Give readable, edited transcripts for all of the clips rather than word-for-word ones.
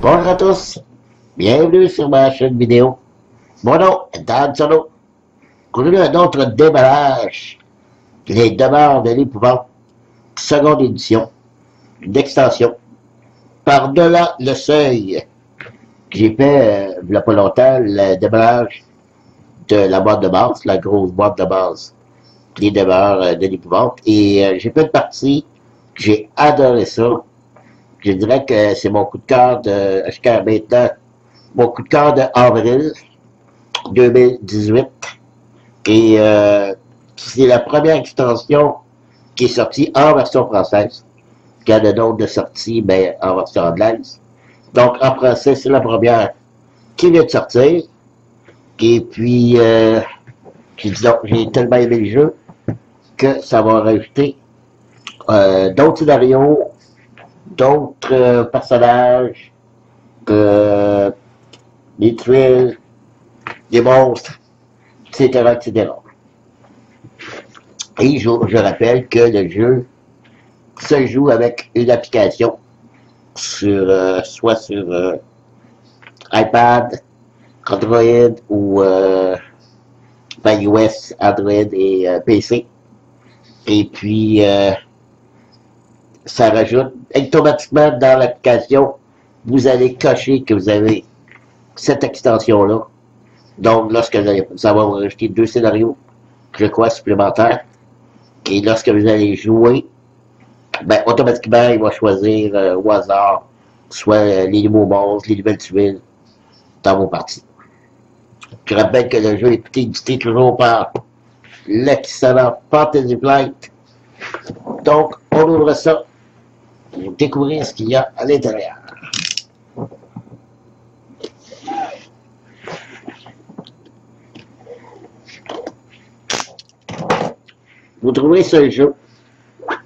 Bonjour à tous, bienvenue sur ma chaîne vidéo. Mon nom est Dan Solo. Aujourd'hui, un autre déballage. Les demeures de l'épouvante, seconde édition, une extension. Par-delà le seuil, j'ai fait, il n'y a pas longtemps, le déballage de la boîte de base, la grosse boîte de base, les demeures de l'épouvante. Et j'ai fait une partie, j'ai adoré ça. Je dirais que c'est mon coup de cœur de, jusqu'à maintenant, mon coup de cœur de avril 2018. Et c'est la première extension qui est sortie en version française. Il y a d'autres de sortie, mais en version anglaise. Donc, en français, c'est la première qui vient de sortir. Et puis, j'ai tellement aimé le jeu que ça va rajouter d'autres scénarios, d'autres personnages, des tuiles, des monstres, etc., etc. Et je rappelle que le jeu se joue avec une application sur soit sur iPad, Android ou iOS, Android et PC. Et puis ça rajoute automatiquement dans l'application, vous allez cocher que vous avez cette extension-là. Donc, lorsque ça va vous rajouter 2 scénarios, je crois, supplémentaires. Et lorsque vous allez jouer, ben, automatiquement, il va choisir au hasard, soit les nouveaux monstres, les nouvelles tuiles dans vos parties. Je rappelle que le jeu est édité toujours par l'excellent Fantasy Flight. Donc, on ouvre ça pour découvrir ce qu'il y a à l'intérieur. Vous trouverez ce jeu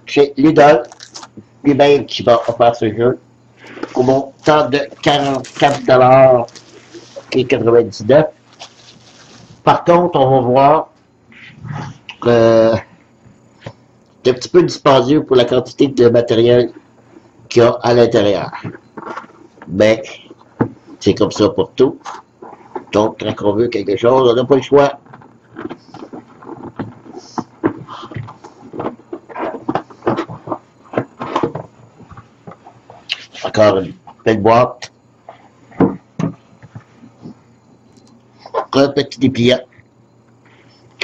chez Lidl, lui-même qui va offrir ce jeu au montant de 44,99 $. Par contre, on va voir c'est un petit peu dispendieux pour la quantité de matériel qu'il y a à l'intérieur. Mais c'est comme ça pour tout. Donc, quand on veut quelque chose, on n'a pas le choix. Encore une belle boîte. Un petit dépliant.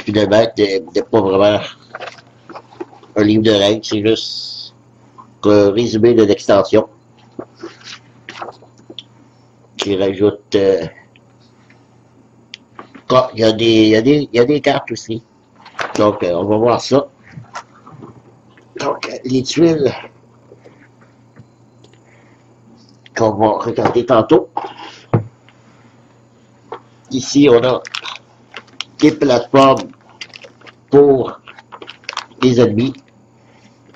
Finalement, n'est pas vraiment un livre de règles, c'est juste un résumé de l'extension qui rajoute il y a des cartes aussi. Donc on va voir ça. Donc les tuiles qu'on va regarder tantôt. Ici on a des plateformes pour les ennemis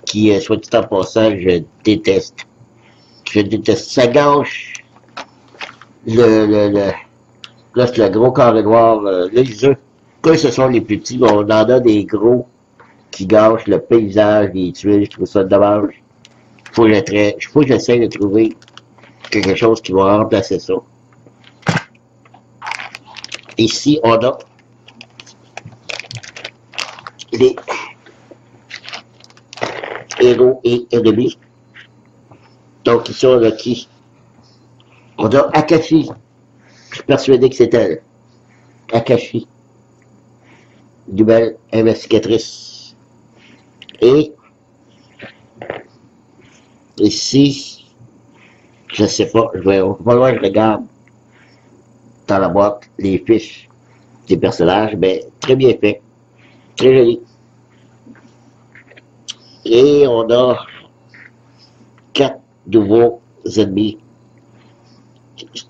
qui, soit dit en passant, je déteste. Je déteste. Ça gâche là, c'est le gros carré noir. Les œufs, quand ce sont les plus petits, on en a des gros qui gâchent le paysage, les tuiles. Je trouve ça dommage. Faut que j'essaie de trouver quelque chose qui va remplacer ça. Ici, on a les héros et ennemis. Donc ici on a qui? On a Akashi. Je suis persuadé que c'est elle. Akashi. Nouvelle investigatrice. Et ici, je sais pas, je regarde dans la boîte les fiches des personnages, mais très bien fait. Très joli. Et on a 4 nouveaux ennemis.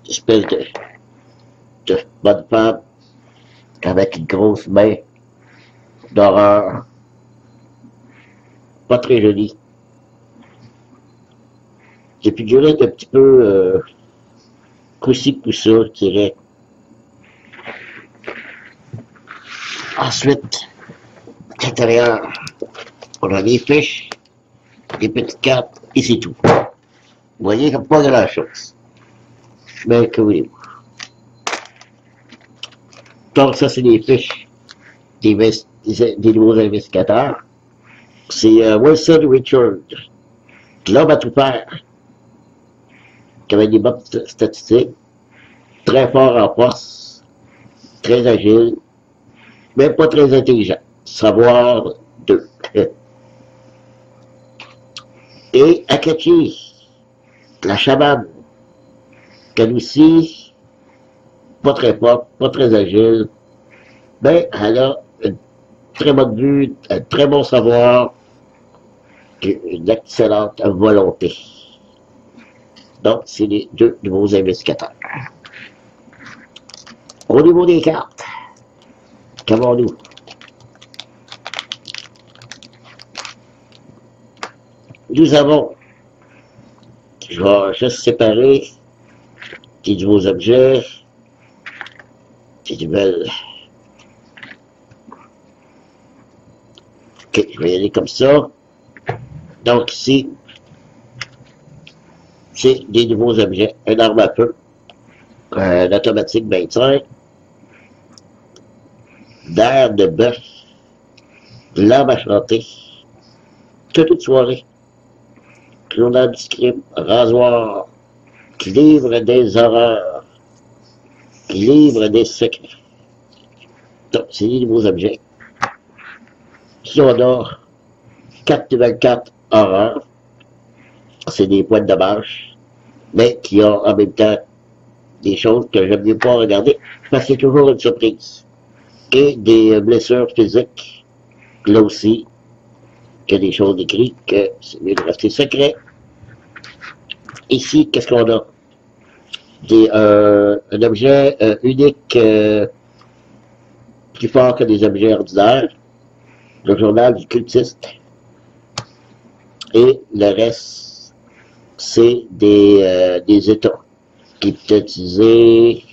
Espèce de bonne femme avec une grosse main d'horreur. Pas très jolie. Des figurines un petit peu couci-coussa, je dirais. Ensuite, à l'intérieur, on a des fiches, des petites cartes, et c'est tout. Vous voyez, pas grand chose. Mais que voulez-vous? Donc, ça, c'est des fiches des nouveaux investigateurs. C'est Wilson Richard, l'homme à tout faire, qui avait des bonnes statistiques, très fort en force, très agile, mais pas très intelligent. Savoir deux. Et Akachi, la chamane, qu'elle aussi, pas très forte, pas très agile, mais elle a une très bonne vue, un très bon savoir, une excellente volonté. Donc, c'est les deux nouveaux investigateurs. Au niveau des cartes, qu'avons-nous? Nous avons, je vais juste séparer des nouveaux objets, des nouvelles. Ok, je vais y aller comme ça. Donc ici, c'est des nouveaux objets. Un arme à feu, un automatique 25, d'air de bœuf, l'arme à chanter, toute une soirée, journal du crime, rasoir, qui livre des horreurs, qui livre des secrets. Donc, c'est des nouveaux objets. Ici, on a 4 nouvelles cartes horreurs. C'est des points de dommage, mais qui ont en même temps des choses que j'aime mieux pas regarder, parce que c'est toujours une surprise. Et des blessures physiques, là aussi, qu'il y a des choses écrites que c'est mieux de rester secret. Ici, qu'est-ce qu'on a? Un objet unique, plus fort que des objets ordinaires, le journal du cultiste. Et le reste, c'est des états qui peuvent utiliser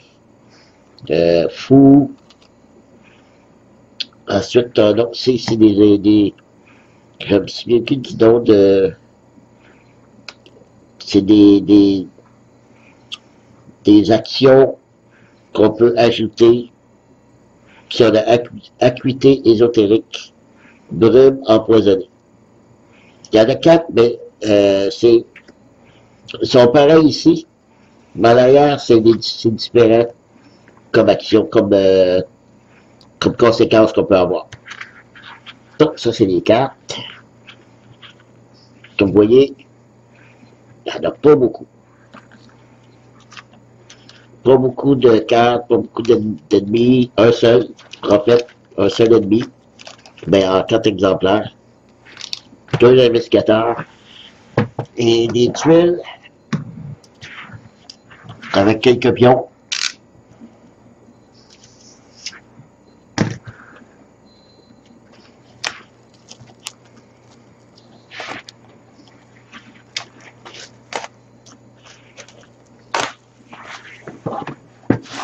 fou. Ensuite, non, c'est des je me souviens plus du nom de. C'est des actions qu'on peut ajouter qui ont acuité ésotérique, brume empoisonnée. Il y en a 4, mais ils sont pareils ici, mais à l'arrière, c'est différent comme action, comme conséquence qu'on peut avoir. Donc, ça, c'est les cartes. Comme vous voyez, il n'y en a pas beaucoup. Pas beaucoup de cartes, pas beaucoup d'ennemis. Un seul, en fait, un seul ennemi. Mais en 4 exemplaires. 2 investigateurs. Et des tuiles avec quelques pions.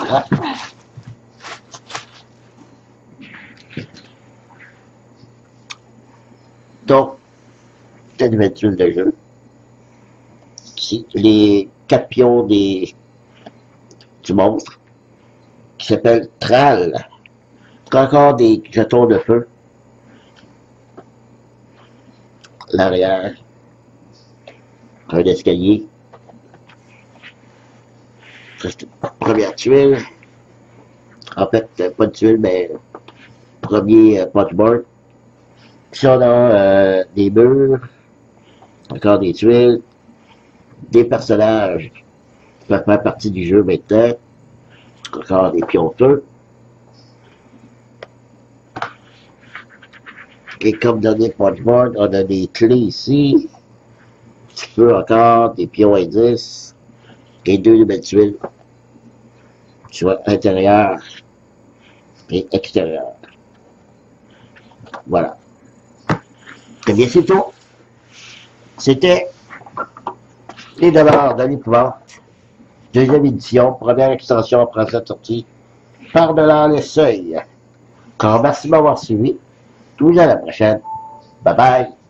Voilà. Donc, c'est une tuile de jeu. Ici, les 4 pions du monstre, qui s'appelle Tral. Encore des jetons de feu. L'arrière. Un escalier. Première tuile. En fait, pas de tuile, mais premier punchboard. Puis on a des murs, encore des tuiles, des personnages qui peuvent faire partie du jeu maintenant, encore des pions de feu. Et comme dernier punchboard, on a des clés ici, un petit peu encore, des pions indices, et 2 nouvelles tuiles, soit intérieur et extérieur. Voilà. Eh bien, c'est tout. C'était les devoirs de l'épouvante, 2e édition, première extension après cette sortie, Par-delà les seuils. Encore merci de m'avoir suivi. Tous à la prochaine. Bye bye.